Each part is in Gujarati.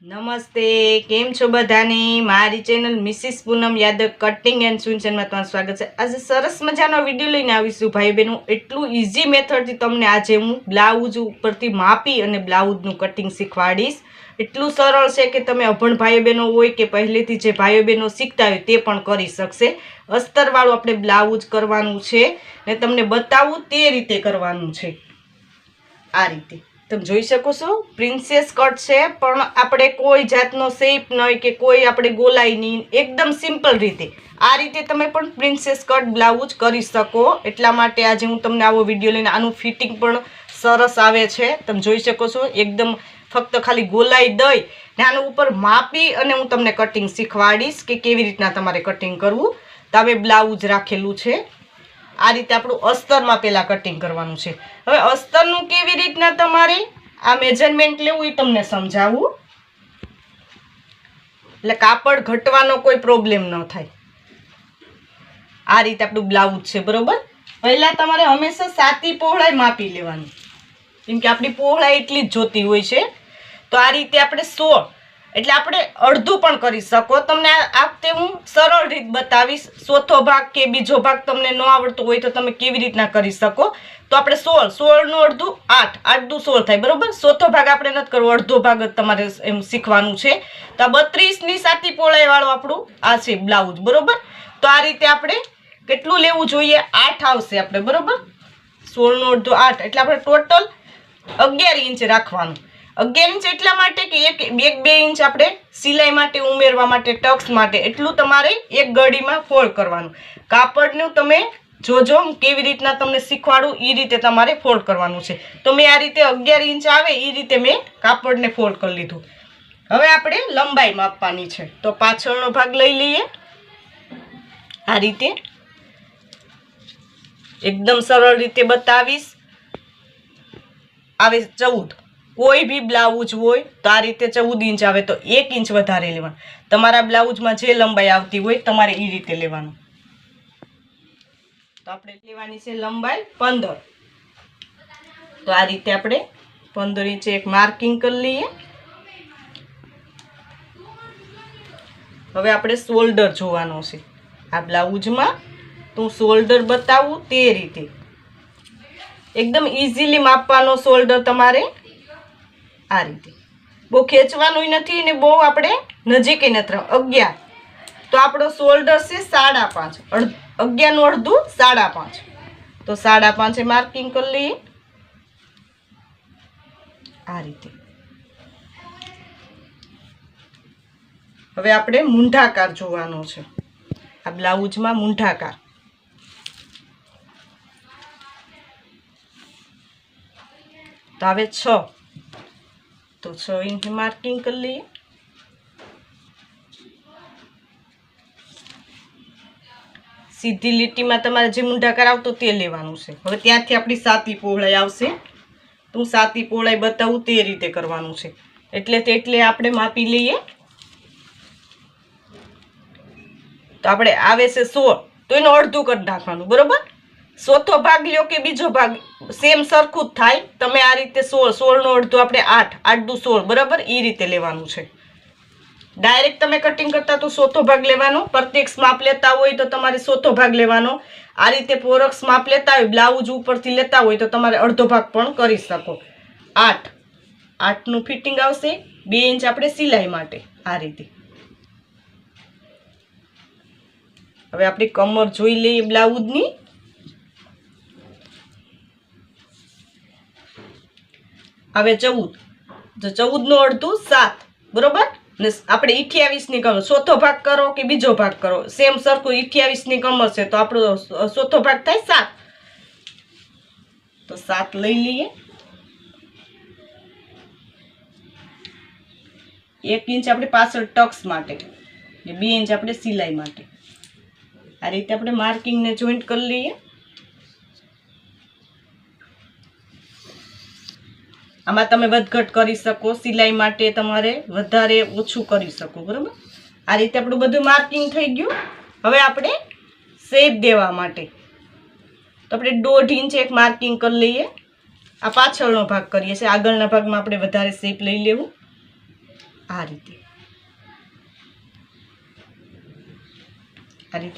નમસ્તે, કેમ છો બધાને? મારી channel Mrs Poonam Yadav cutting and સૂચનમાં તમારું સ્વાગત છે। આજે સરસ મજાનો વિડીયો લઈને આવીશું ભાઈ બહેનો। એટલું ઇઝી મેથડથી તમને આજે હું બ્લાઉઝ ઉપરથી માપી અને બ્લાઉઝનું કટિંગ શીખવાડીશ। એટલું સરળ છે કે તમે અભણ ભાઈ બહેનો હોય કે પહેલેથી જે ભાઈઓ બહેનો શીખતા હોય તે પણ કરી શકશે। અસ્તરવાળું આપણે બ્લાઉઝ કરવાનું છે ને તમને બતાવું તે રીતે કરવાનું છે। આ રીતે તમે જોઈ શકો છો પ્રિન્સેસ કટ છે, પણ આપણે કોઈ જાતનો શેપ નહીં કે કોઈ આપણે ગોલાઈ નહીં, એકદમ સિમ્પલ રીતે આ રીતે તમે પણ પ્રિન્સેસ કટ બ્લાઉઝ કરી શકો। એટલા માટે આજે હું તમને આવો વિડીયો લઈને આનું ફિટિંગ પણ સરસ આવે છે। તમે જોઈ શકો છો એકદમ ફક્ત ખાલી ગોલાઈ દઈ ને આનું ઉપર માપી અને હું તમને કટિંગ શીખવાડીશ કે કેવી રીતના તમારે કટિંગ કરવું। તો હવે બ્લાઉઝ રાખેલું છે, આ રીતે આપણું અસ્તરમાં પહેલા કટિંગ કરવાનું છે। હવે અસ્તરનું કેવી રીતના તમારે આ મેજરમેન્ટ લેવું એ તમને સમજાવું, એટલે કાપડ ઘટવાનો કોઈ પ્રોબ્લેમ ન થાય। આ રીતે આપણું બ્લાઉઝ છે, બરોબર। પહેલા તમારે હંમેશા સાતી પહોળાઈ માપી લેવાની, કેમ કે આપણી પહોળાઈ એટલી જ જોતી હોય છે। તો આ રીતે આપણે 16 એટલે આપણે અડધું પણ કરી શકો। તમને આ વખતે હું સરળ રીત બતાવીશ, ચોથો ભાગ કે બીજો ભાગ તમને ન આવડતો હોય તો તમે કેવી રીતના કરી શકો। તો આપણે 16 નું અડધું 8, 8 દુ 16 થાય, બરોબર। ચોથો ભાગ આપણે નથી કરવો, અડધો ભાગ જ તમારે એમ શીખવાનું છે। તો આ 32 ની સાતી પહોળાઈ વાળું આપણું આ છે બ્લાઉઝ, બરોબર। તો આ રીતે આપણે કેટલું લેવું જોઈએ? 8 આવશે આપણે, બરોબર। 16 નું અડધું 8 એટલે આપણે ટોટલ 11 ઇંચ રાખવાનું। 11 ઇંચ એટલા માટે કે એક 2 ઇંચ આપણે સિલાઈ માટે ઉમેરવા માટે, ટક્સ માટે, એટલું તમારે એક ગળીમાં ફોલ્ડ કરવાનું। કાપડનું તમે જોજો કેવી રીતના તમને શીખવાડું એ રીતે તમારે ફોલ્ડ કરવાનું છે। તો મેં આ રીતે 11 ઇંચ આવે એ રીતે મેં કાપડને ફોલ્ડ કરી લીધું। હવે આપણે લંબાઈ માપવાની છે, તો પાછળનો ભાગ લઈ લઈએ। આ રીતે એકદમ સરળ રીતે બતાવીશ। આવે 14, કોઈ બી બ્લાઉઝ હોય તો આ રીતે 14 ઇંચ આવે તો 1 ઇંચ વધારે લેવાનું। તમારા બ્લાઉઝમાં જે લંબાઈ આવતી હોય તમારે એ રીતે લેવાનું। તો આપણે લેવાની છે લંબાઈ 15, તો આ રીતે આપણે 15 ઇંચે એક માર્કિંગ કરી લઈએ। હવે આપણે શોલ્ડર જોવાનો છે આ બ્લાઉઝમાં, તો હું શોલ્ડર બતાવું તે રીતે એકદમ ઇઝીલી માપવાનો શોલ્ડર તમારે। આ રીતે બહુ ખેંચવાનું નથી ને બહુ આપણે નજીકે નથી રાખ। 11 તો આપણો શોલ્ડર છે 5.5, 11 નું અડધું 5.5, તો 5.5 માર્કિંગ કરી લઈએ। આ રીતે હવે આપણે મૂંઢાકાર જોવાનો છે આ બ્લાઉઝમાં, મૂંઢાકાર। તો હવે 6, તો 6 ઇંચ માર્કિંગ કરી લઈએ। સીધી લીટીમાં તમારે જે મૂંઢાકાર આવતો તે લેવાનું છે। હવે ત્યાંથી આપણી સાતી પહોળાઈ આવશે, તો સાતી પહોળાઈ બતાવું તે રીતે કરવાનું છે, એટલે આપણે માપી લઈએ। તો આપણે આવે છે 16, તો એનું અડધું કરી નાખવાનું, બરોબર। ચોથો ભાગ લ્યો કે બીજો ભાગ સેમ સરખું જ થાય। તમે આ રીતે 16 નું અડધું આપણે 8, 8 દુ 16, બરાબર એ રીતે લેવાનું છે। ડાયરેક્ટ તમે કટિંગ કરતા તો ચોથો ભાગ લેવાનો, પ્રત્યક્ષ માપ લેતા હોય તો તમારે ચોથો ભાગ લેવાનો। આ રીતે પોરક્ષ માપ લેતા હોય, બ્લાઉઝ ઉપરથી લેતા હોય તો તમારે અડધો ભાગ પણ કરી શકો। 8 નું ફિટિંગ આવશે, 2 ઇંચ આપણે સિલાઈ માટે। આ રીતે હવે આપણી કમર જોઈ લઈએ બ્લાઉઝની। હવે 14, તો 14 નું અડધું 7, બરોબર। ને આપણે 28 ની કમર, ચોથો ભાગ કરો કે બીજો ભાગ કરો સેમ સરખું 28 ની કમર છે તો આપણો ચોથો ભાગ થાય 7, તો 7 લઈ લઈએ। 1 ઇંચ આપણે પાછળ ટક્સ માટે ને 2 ઇંચ આપણે સિલાઈ માટે। આ રીતે આપણે માર્કિંગને જોઈન્ટ કરી લઈએ। આમાં તમે વધઘટ કરી શકો, સિલાઈ માટે તમારે વધારે ઓછું કરી શકો, બરાબર। આ રીતે આપણું બધું માર્કિંગ થઈ ગયું। હવે આપણે શેપ દેવા માટે તો આપણે 1.5 ઇંચ એક માર્કિંગ કરી લઈએ. આ પાછળનો ભાગ કરીએ છીએ, આગળના ભાગમાં આપણે વધારે શેપ લઈ લેવું. આ રીતે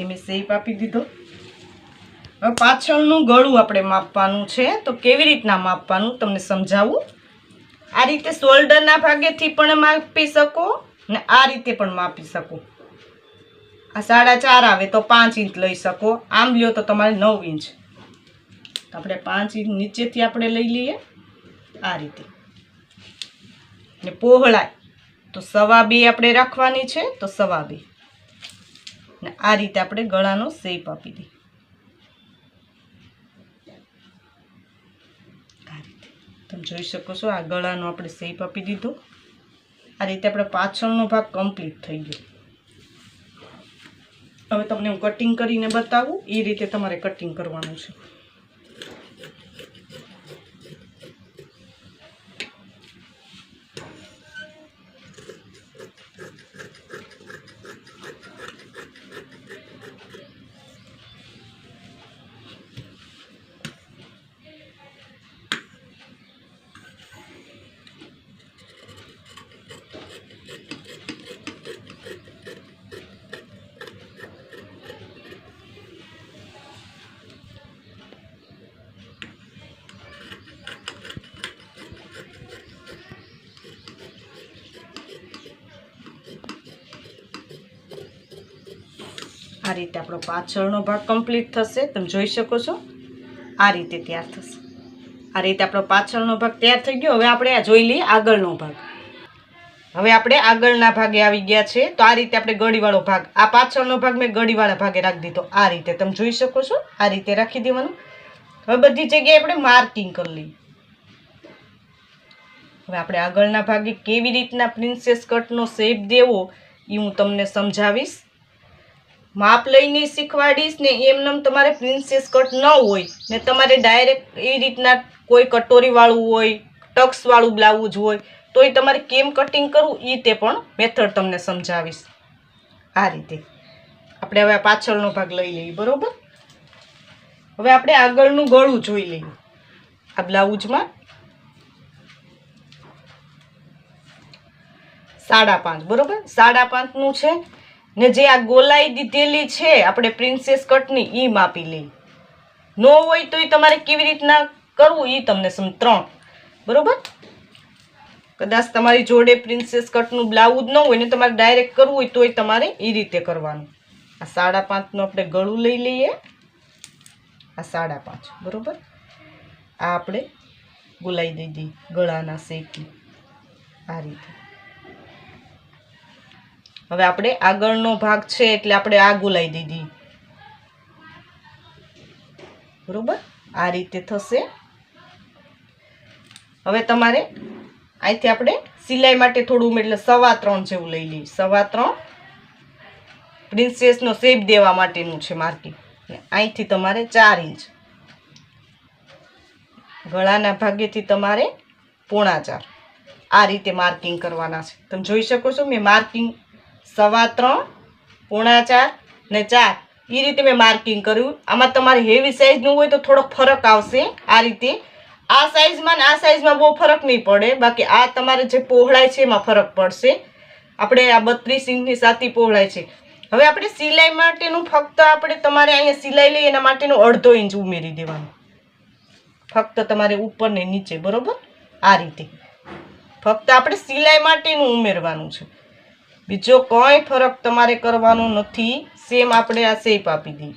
મેં શેપ આપી દીધો. હવે પાછળનું ગળું આપણે માપવાનું છે. તો કેવી રીતના માપવાનું તમને સમજાવું. આ રીતે શોલ્ડરના ભાગેથી પણ માપી શકો ને આ રીતે પણ માપી શકો. આ 4.5 આવે તો 5 ઇંચ લઈ શકો, આમ લ્યો તો તમારે 9 ઇંચ. તો આપણે 5 ઇંચ નીચેથી આપણે લઈ લઈએ આ રીતે. ને પહોળાઈ તો 2.25 આપણે રાખવાની છે, તો 2.25. ને આ રીતે આપણે ગળાનો શેપ આપી દઈએ. આ રીતે તમે જોઈ શકો છો, આ ગળાનો આપણે શેપ આપી દીધો. આ રીતે આપણે પાછળનો ભાગ કમ્પ્લીટ થઈ ગયો. હવે તમને હું કટિંગ કરીને બતાવું, એ રીતે તમારે કટિંગ કરવાનું છે. આ રીતે આપણો પાછળનો ભાગ કમ્પ્લીટ થશે. તમે જોઈ શકો છો, આ રીતે તૈયાર થશે. આ રીતે આપણો પાછળનો ભાગ તૈયાર થઈ ગયો. હવે આપણે આ જોઈ લઈએ આગળનો ભાગ. હવે આપણે આગળના ભાગે આવી ગયા છે. તો આ રીતે આપણે ગળીવાળો ભાગ, આ પાછળનો ભાગ મેં ગળીવાળા ભાગે રાખી દીધો. આ રીતે તમે જોઈ શકો છો, આ રીતે રાખી દેવાનું. હવે બધી જગ્યાએ આપણે માર્કિંગ કરી લઈએ. હવે આપણે આગળના ભાગે કેવી રીતના પ્રિન્સેસ કટનો શેપ દેવો એ હું તમને સમજાવીશ. માપ લઈને શીખવાડીશ ને એમનેમ તમારે પ્રિન્સેસ કટ ન હોય ને તમારે ડાયરેક્ટ એવી રીતના કોઈ કટોરીવાળું હોય, ટક્સવાળું બ્લાઉઝ હોય તો એ તમારે કેમ કટિંગ કરવું એ તે પણ મેથડ તમને સમજાવીશ. આ રીતે આપણે હવે પાછળનો ભાગ લઈ લઈએ. બરોબર. હવે આપણે આગળનું ગળું જોઈ લઈએ. આ બ્લાઉઝમાં 5.5 બરોબર, 5.5નું છે. ને જે આ ગોલાઈ દીધેલી છે આપણે પ્રિન્સેસ કટની એ માપી લઈ. ન હોય તો એ તમારે કેવી રીતના કરવું એ તમને 3 બરોબર. કદાચ તમારી જોડે પ્રિન્સેસ કટનું બ્લાઉઝ ન હોય ને તમારે ડાયરેક્ટ કરવું હોય તો તમારે એ રીતે કરવાનું. આ 5.5નું આપણે ગળું લઈ લઈએ. આ 5.5 બરોબર. આ આપણે ગોલાઈ દઈ દઈએ ગળાના શેપની આ રીતે. હવે આપણે આગળનો ભાગ છે એટલે આપણે આ ગોલાઈ દીધી. બરોબર. આ રીતે થશે. હવે તમારે અહીંથી આપણે સિલાઈ માટે થોડું એટલે 3.25 જેવું લઈ લઈએ. 3.25 પ્રિન્સેસનો શેપ દેવા માટેનું છે માર્કિંગ. અહીંથી તમારે 4 ઇંચ ગળાના ભાગેથી તમારે 4.25 આ રીતે માર્કિંગ કરવાના છે. તમે જોઈ શકો છો મેં માર્કિંગ 3.25, 4.25 ને 4 એ રીતે મેં માર્કિંગ કર્યું. આમાં તમારે હેવી સાઇઝનું હોય તો થોડોક ફરક આવશે. આ રીતે આ સાઇઝમાં ને આ સાઇઝમાં બહુ ફરક નહીં પડે. બાકી આ તમારે જે પહોળાઈ છે એમાં ફરક પડશે. આપણે આ 32 ઇંચની સાતી પહોળાઈ છે. હવે આપણે સિલાઈ માટેનું ફક્ત આપણે તમારે અહીંયા સિલાઈ લઈએ એના માટેનું 1/2 ઇંચ ઉમેરી દેવાનું. ફક્ત તમારે ઉપર ને નીચે. બરોબર. આ રીતે ફક્ત આપણે સિલાઈ માટેનું ઉમેરવાનું છે. બીજો કોઈ ફરક તમારે કરવાનો નથી. સેમ આપણે આ શેપ આપી દઈએ.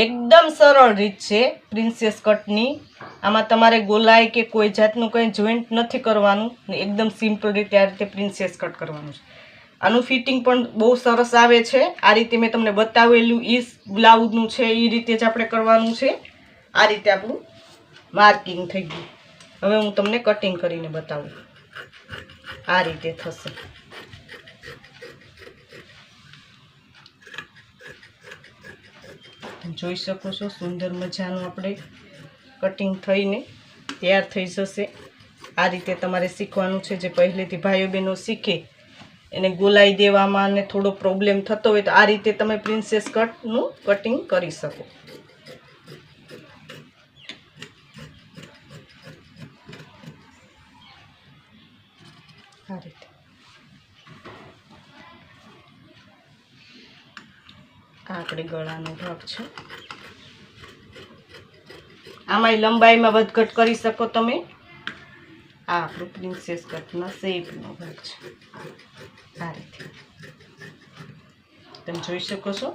એકદમ સરળ રીત છે પ્રિન્સેસ કટની. આમાં તમારે ગોલાઈ કે કોઈ જાતનું કંઈ જોઈન્ટ નથી કરવાનું ને એકદમ સિમ્પલ રીતે આ રીતે પ્રિન્સેસ કટ કરવાનું છે. આનું ફિટિંગ પણ બહુ સરસ આવે છે. આ રીતે મેં તમને બતાવેલું ઈ બ્લાઉઝનું છે એ રીતે જ આપણે કરવાનું છે. આ રીતે આપણું માર્કિંગ થઈ ગયું. હવે હું તમને કટિંગ કરીને બતાવું. આ રીતે થશે. જોઈ શકો છો સુંદર મજાનું આપણે કટિંગ થઈને તૈયાર થઈ જશે. આ રીતે તમારે શીખવાનું છે. જે પહેલેથી ભાઈઓ બહેનો શીખે એને ગોલાઈ દેવામાં ને થોડો પ્રોબ્લેમ થતો હોય તો આ રીતે તમે પ્રિન્સેસ કટનું કટિંગ કરી શકો. આ રીતે આ આપણે ગળાનો ભાગ છે. આમાં લંબાઈમાં વધઘટ કરી શકો તમે. આ આપણું પ્રિન્સેસ કટના શેપનો ભાગ છે. આ રીતે તમે જોઈ શકો છો.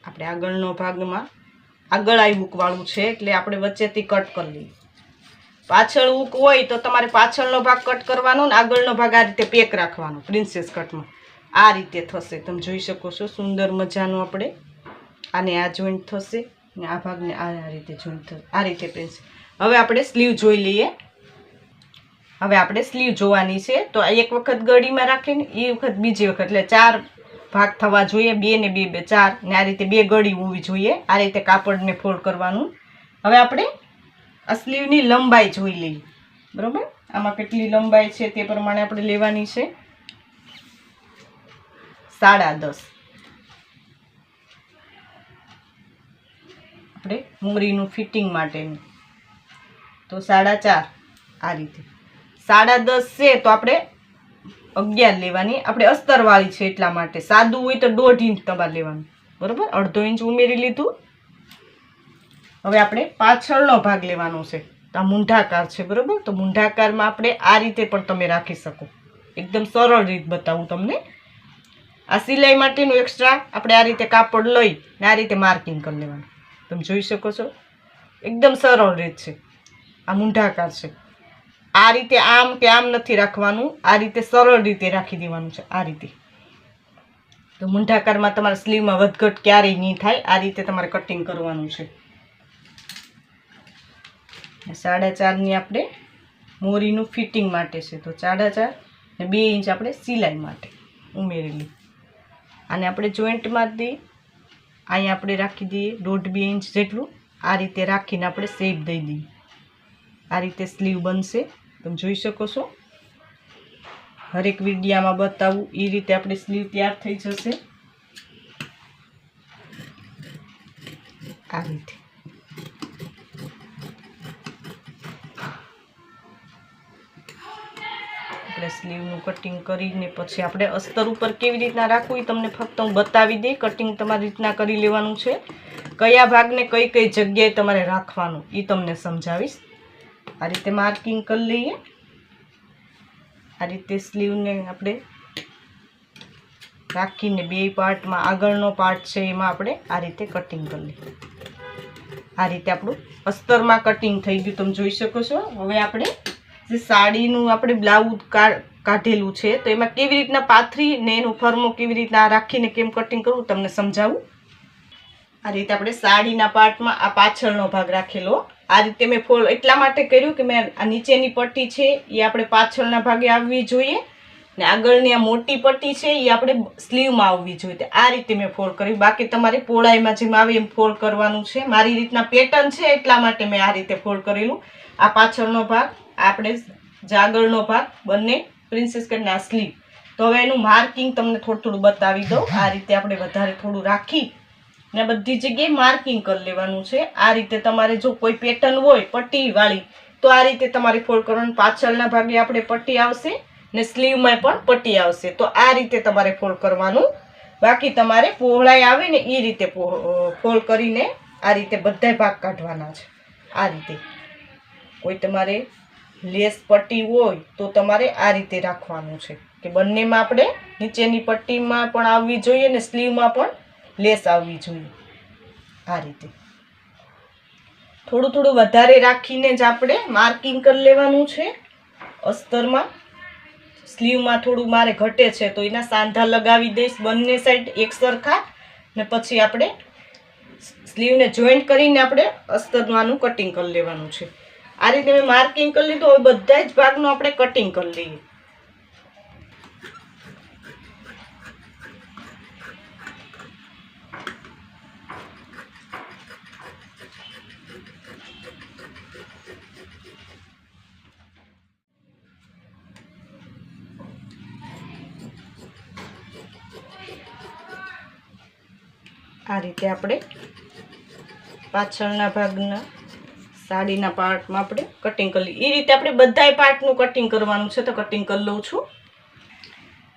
આપણે આગળનો ભાગમાં આગળ આવી હૂકવાળું છે એટલે આપણે વચ્ચેથી કટ કરી લઈએ. પાછળ હૂક હોય તો તમારે પાછળનો ભાગ કટ કરવાનો ને આગળનો ભાગ આ રીતે પેક રાખવાનો. પ્રિન્સેસ કટમાં આ રીતે થશે. તમે જોઈ શકો છો સુંદર મજાનું. આપણે આને આ જોઈન્ટ થશે ને આ ભાગને આ રીતે જોઈન્ટ થશે. આ રીતે પ્રિન્સેસ. હવે આપણે સ્લીવ જોઈ લઈએ. હવે આપણે સ્લીવ જોવાની છે તો એક વખત ગળીમાં રાખીને એ વખત બીજી વખત એટલે 4 ભાગ થવા જોઈએ. 2 ને 2 4 ને આ રીતે 2 ગળી હોવી જોઈએ. આ રીતે કાપડને ફોલ્ડ કરવાનું. હવે આપણે આ સ્લીવની લંબાઈ જોઈ લઈએ. બરાબર, આમાં કેટલી લંબાઈ છે તે પ્રમાણે આપણે લેવાની છે. 10.5 આપણે મુમરીનું ફિટિંગ માટેનું તો 4.5 આ રીતે. 10.5 છે તો આપણે 11 લેવાની. આપણે અસ્તરવાળી છે એટલા માટે. સાદું હોય તો 1.5 ઇંચ તમારે લેવાનું. બરાબર, 1/2 ઇંચ ઉમેરી લીધું. હવે આપણે પાછળનો ભાગ લેવાનો છે. તો આ મૂંઢાકાર છે. બરાબર, તો મૂંઢાકારમાં આપણે આ રીતે પણ તમે રાખી શકો. એકદમ સરળ રીત બતાવું તમને. આ સિલાઈ માટેનું એક્સ્ટ્રા આપણે આ રીતે કાપડ લઈ ને આ રીતે માર્કિંગ કરી લેવાનું. તમે જોઈ શકો છો એકદમ સરળ રીત છે. આ મૂંઢાકાર છે. આ રીતે આમ કે આમ નથી રાખવાનું. આ રીતે સરળ રીતે રાખી દેવાનું છે. આ રીતે તો મૂંઢાકારમાં તમારા સ્લીવમાં વધઘટ ક્યારેય નહીં થાય. આ રીતે તમારે કટિંગ કરવાનું છે. 4.5ની આપણે મોરીનું ફિટિંગ માટે છે તો 4.5 ને 2 ઇંચ આપણે સિલાઈ માટે ઉમેરેલી. આને આપણે જોઈન્ટમાં દઈએ. અહીંયા આપણે રાખી દઈએ 1.5-2 ઇંચ જેટલું. આ રીતે રાખીને આપણે શેપ દઈ દઈએ. આ રીતે સ્લીવ બનશે. તમે જોઈ શકો છો. હરેક વિડીયામાં બતાવું એ રીતે આપણી સ્લીવ તૈયાર થઈ જશે. આ રીતે આપણે સ્લીવનું કટિંગ કરીને પછી આપણે અસ્તર ઉપર કેવી રીતના રાખવું એ તમને ફક્ત હું બતાવી દઈ. કટિંગ તમારી રીતના કરી લેવાનું છે. કયા ભાગને કઈ કઈ જગ્યાએ તમારે રાખવાનું એ તમને સમજાવીશ. આ રીતે માર્કિંગ કરી લઈએ. આ રીતે સ્લીવને આપણે રાખીને 2 પાર્ટમાં આગળનો પાર્ટ છે એમાં આપણે આ રીતે કટિંગ કરી લઈએ. આ રીતે આપણું અસ્તરમાં કટિંગ થઈ ગયું. તમે જોઈ શકો છો. હવે આપણે જે સાડીનું આપણે બ્લાઉઝ કાઢેલું છે તો એમાં કેવી રીતના પાથરી ને એનું ફરમો કેવી રીતના રાખીને કેમ કટિંગ કરવું તમને સમજાવું. આ રીતે આપણે સાડીના પાર્ટમાં આ પાછળનો ભાગ રાખેલો. આ રીતે મેં ફોલ્ડ એટલા માટે કર્યું કે મેં આ નીચેની પટ્ટી છે એ આપણે પાછળના ભાગે આવવી જોઈએ ને આગળની આ મોટી પટ્ટી છે એ આપણે સ્લીવમાં આવવી જોઈએ. આ રીતે મેં ફોલ્ડ કર્યું. બાકી તમારે પહોળાઈમાં જેમ આવે એમ ફોલ્ડ કરવાનું છે. મારી રીતના પેટર્ન છે એટલા માટે મેં આ રીતે ફોલ્ડ કરેલું. આ પાછળનો ભાગ, આપણે જે આગળનો ભાગ, બંને પ્રિન્સેસ કટના સ્લીવ. તો હવે એનું માર્કિંગ તમને થોડું થોડું બતાવી દઉં. આ રીતે આપણે વધારે થોડું રાખી ને બધી જગ્યાએ માર્કિંગ કરી લેવાનું છે. આ રીતે તમારે જો કોઈ પેટર્ન હોય પટ્ટી વાળી તો આ રીતે તમારે ફોલ્ડ કરવાનું. પાછળના ભાગે આપણે પટ્ટી આવશે ને સ્લીવમાં પણ પટ્ટી આવશે. તો આ રીતે તમારે ફોલ્ડ કરવાનું. બાકી તમારે પહોળાઈ આવે ને એ રીતે ફોલ્ડ કરીને આ રીતે બધા ભાગ કાઢવાના છે. આ રીતે કોઈ તમારે લેસ પટ્ટી હોય તો તમારે આ રીતે રાખવાનું છે કે બંનેમાં આપણે નીચેની પટ્ટીમાં પણ આવવી જોઈએ ને સ્લીવમાં પણ લેસ આવવી જોઈએ. આ રીતે થોડું થોડું વધારે રાખીને જ આપણે માર્કિંગ કરી લેવાનું છે. અસ્તરમાં સ્લીવમાં થોડું મારે ઘટે છે તો એના સાંધા લગાવી દઈશ બંને સાઈડ એક સરખા ને પછી આપણે સ્લીવને જોઈન્ટ કરીને આપણે અસ્તરનું કટિંગ કરી લેવાનું છે. આ રીતે મેં માર્કિંગ કરી લીધું. હવે બધા જ ભાગનું આપણે કટિંગ કરી લઈએ. આ રીતે આપણે પાછળના ભાગના સાડીના પાર્ટમાં આપણે કટિંગ કરી લઈએ. એ રીતે આપણે બધાય પાર્ટનું કટિંગ કરવાનું છે, તો કટિંગ કરી લઉં છું.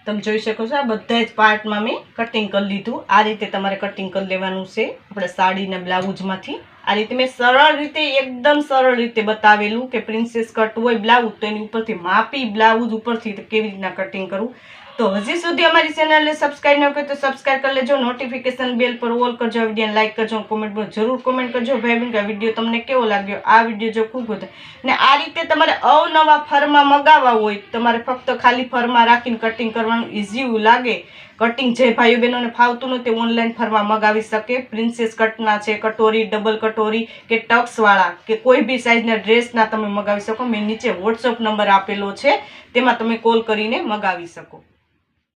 તમે જોઈ શકો છો આ બધા જ પાર્ટમાં મેં કટિંગ કરી લીધું. આ રીતે તમારે કટિંગ કરી લેવાનું છે આપણે સાડીના બ્લાઉઝમાંથી. આ રીતે મેં સરળ રીતે, એકદમ સરળ રીતે બતાવેલું કે પ્રિન્સેસ કટ હોય બ્લાઉઝ તો એની ઉપરથી માપી બ્લાઉઝ ઉપરથી કેવી રીતના કટિંગ કરવું. તો હજી સુધી અમારી ચેનલને સબસ્ક્રાઈબ ન કરી તો સબસ્ક્રાઈબ કરી લેજો. નોટિફિકેશન બેલ પર ઓલ કરજો. વિડીયોને લાઈક કરજો, કોમેન્ટમાં જરૂર કોમેન્ટ કરજો ભાઈ બહેન કે આ વિડીયો તમને કેવો લાગ્યો. આ વિડીયો જો ખૂબ હતો ને આ રીતે તમારે અવનવા ફરમાં મગાવવા હોય, તમારે ફક્ત ખાલી ફરમાં રાખીને કટિંગ કરવાનું ઇઝી લાગે. કટિંગ જે ભાઈઓ બહેનોને ફાવતું નથી ઓનલાઈન ફરમાં મગાવી શકે. પ્રિન્સેસ કટના છે, કટોરી, ડબલ કટોરી કે ટક્સવાળા કે કોઈ બી સાઇઝના ડ્રેસના તમે મગાવી શકો. મેં નીચે વોટ્સઅપ નંબર આપેલો છે, તેમાં તમે કોલ કરીને મગાવી શકો.